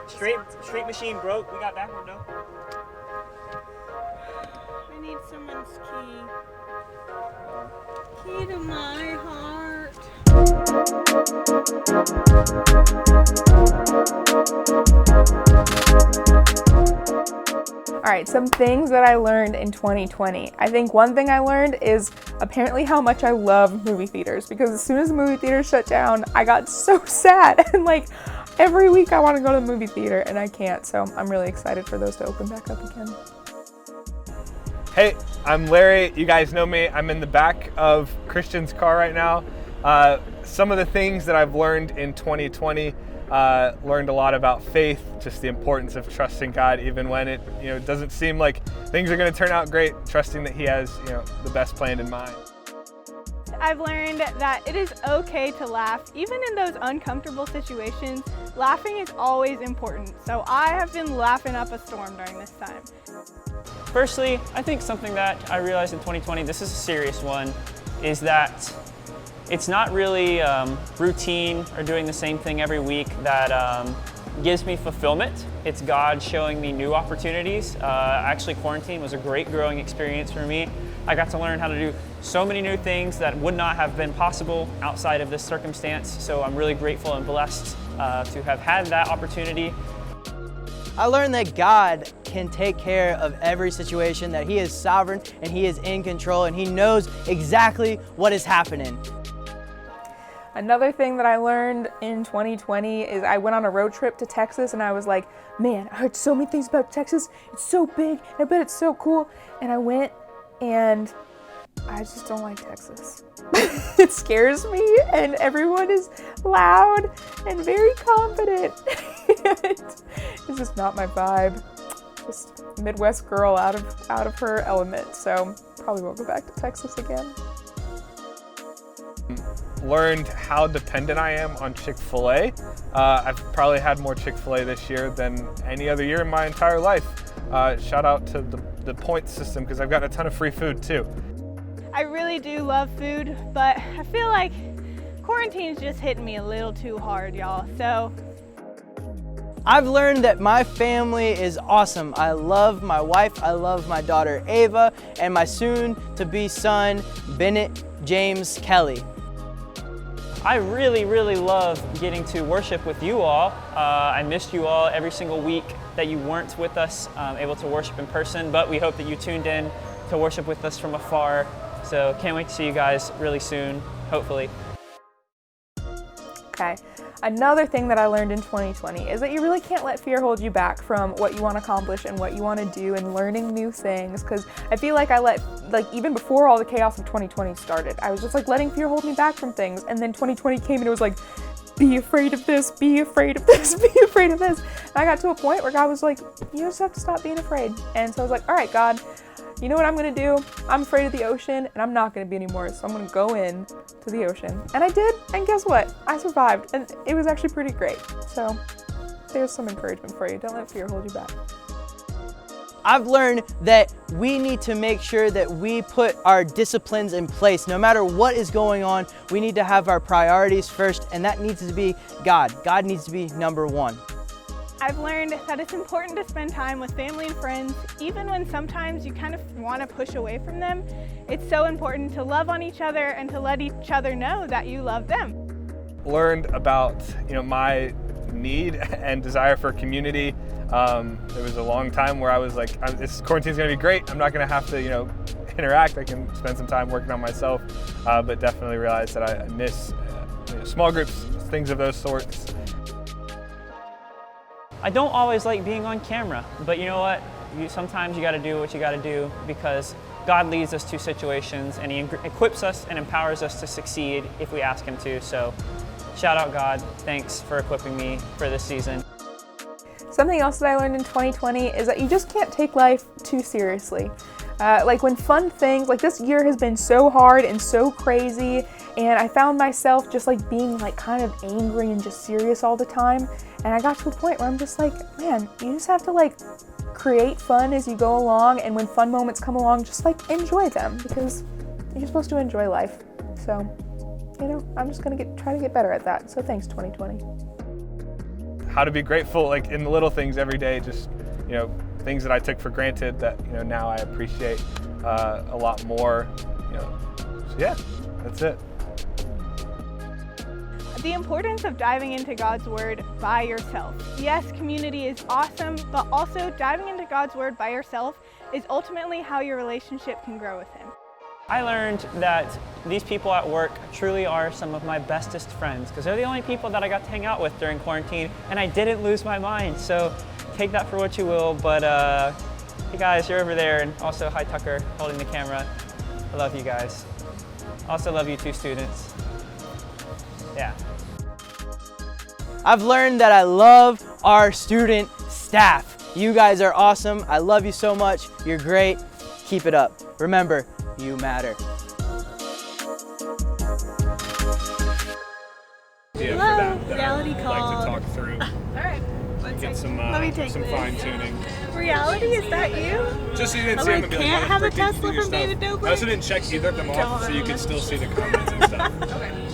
Straight machine broke. We got backward though. I need someone's key. Key to my heart. All right, some things that I learned in 2020. I think one thing I learned is apparently how much I love movie theaters, because as soon as the movie theaters shut down, I got so sad. And like every week I want to go to the movie theater and I can't. So I'm really excited for those to open back up again. Hey, I'm Larry. You guys know me. I'm in the back of Christian's car right now. Some of the things that I've learned in 2020, learned a lot about faith, just the importance of trusting God even when it doesn't seem like things are going to turn out great, trusting that He has the best plan in mind. I've learned that it is okay to laugh, even in those uncomfortable situations. Laughing is always important, so I have been laughing up a storm during this time. Firstly, I think something that I realized in 2020, this is a serious one, is that it's not really routine or doing the same thing every week that gives me fulfillment. It's God showing me new opportunities. Actually, quarantine was a great growing experience for me. I got to learn how to do so many new things that would not have been possible outside of this circumstance. So I'm really grateful and blessed to have had that opportunity. I learned that God can take care of every situation, that He is sovereign and He is in control and He knows exactly what is happening. Another thing that I learned in 2020 is I went on a road trip to Texas and I was like, man, I heard so many things about Texas. It's so big, and I bet it's so cool. And I went and I just don't like Texas. It scares me, and everyone is loud and very confident. It's just not my vibe. Just Midwest girl out of her element. So probably won't go back to Texas again. Learned how dependent I am on Chick-fil-A. I've probably had more Chick-fil-A this year than any other year in my entire life. Shout out to the points system, because I've gotten a ton of free food too. I really do love food, but I feel like quarantine's just hitting me a little too hard, y'all. So I've learned that my family is awesome. I love my wife, I love my daughter Ava, and my soon-to-be son, Bennett James Kelly. I really, really love getting to worship with you all. I missed you all every single week that you weren't with us, able to worship in person, but we hope that you tuned in to worship with us from afar. So can't wait to see you guys really soon, hopefully. Okay. Another thing that I learned in 2020 is that you really can't let fear hold you back from what you want to accomplish and what you want to do and learning new things. Because I feel like even before all the chaos of 2020 started, I was just like letting fear hold me back from things. And then 2020 came and it was like, be afraid of this, be afraid of this, be afraid of this. And I got to a point where God was like, you just have to stop being afraid. And so I was like, all right, God, you know what I'm gonna do? I'm afraid of the ocean and I'm not gonna be anymore. So I'm gonna go in to the ocean. And I did, and guess what? I survived, and it was actually pretty great. So there's some encouragement for you. Don't let fear hold you back. I've learned that we need to make sure that we put our disciplines in place. No matter what is going on, we need to have our priorities first, and that needs to be God. God needs to be number one. I've learned that it's important to spend time with family and friends, even when sometimes you kind of want to push away from them. It's so important to love on each other and to let each other know that you love them. Learned about my need and desire for community. There was a long time where I was like, this quarantine's gonna be great. I'm not gonna have to interact. I can spend some time working on myself, but definitely realized that I miss small groups, things of those sorts. I don't always like being on camera, but you know what? Sometimes you gotta do what you gotta do, because God leads us to situations and He equips us and empowers us to succeed if we ask Him to. So shout out God, thanks for equipping me for this season. Something else that I learned in 2020 is that you just can't take life too seriously. Like when fun things, like this year has been so hard and so crazy, and I found myself just like being like kind of angry and just serious all the time. And I got to a point where I'm just like, man, you just have to like create fun as you go along, and when fun moments come along, just like enjoy them, because you're supposed to enjoy life. So, I'm just gonna try to get better at that. So thanks, 2020. how to be grateful, like in the little things every day, just, you know, things that I took for granted that, you know, now I appreciate a lot more, you know. So yeah, that's it. The importance of diving into God's Word by yourself. Yes, community is awesome, but also diving into God's Word by yourself is ultimately how your relationship can grow with Him. I learned that these people at work truly are some of my bestest friends because they're the only people that I got to hang out with during quarantine, and I didn't lose my mind. So take that for what you will, but hey guys, you're over there, and also hi Tucker, holding the camera. I love you guys. Also love you two students. Yeah. I've learned that I love our student staff. You guys are awesome. I love you so much. You're great. Keep it up. Remember, you matter. Hello, reality call. Like to talk through, Alright, get some Let me take some this. fine tuning. reality, is that you? Just so you didn't Oh, see I them and be can't like, have a what the frick did you Tesla do your from David stuff? Dobrik? I also didn't check either of them off, so you can still see the comments and stuff. Okay.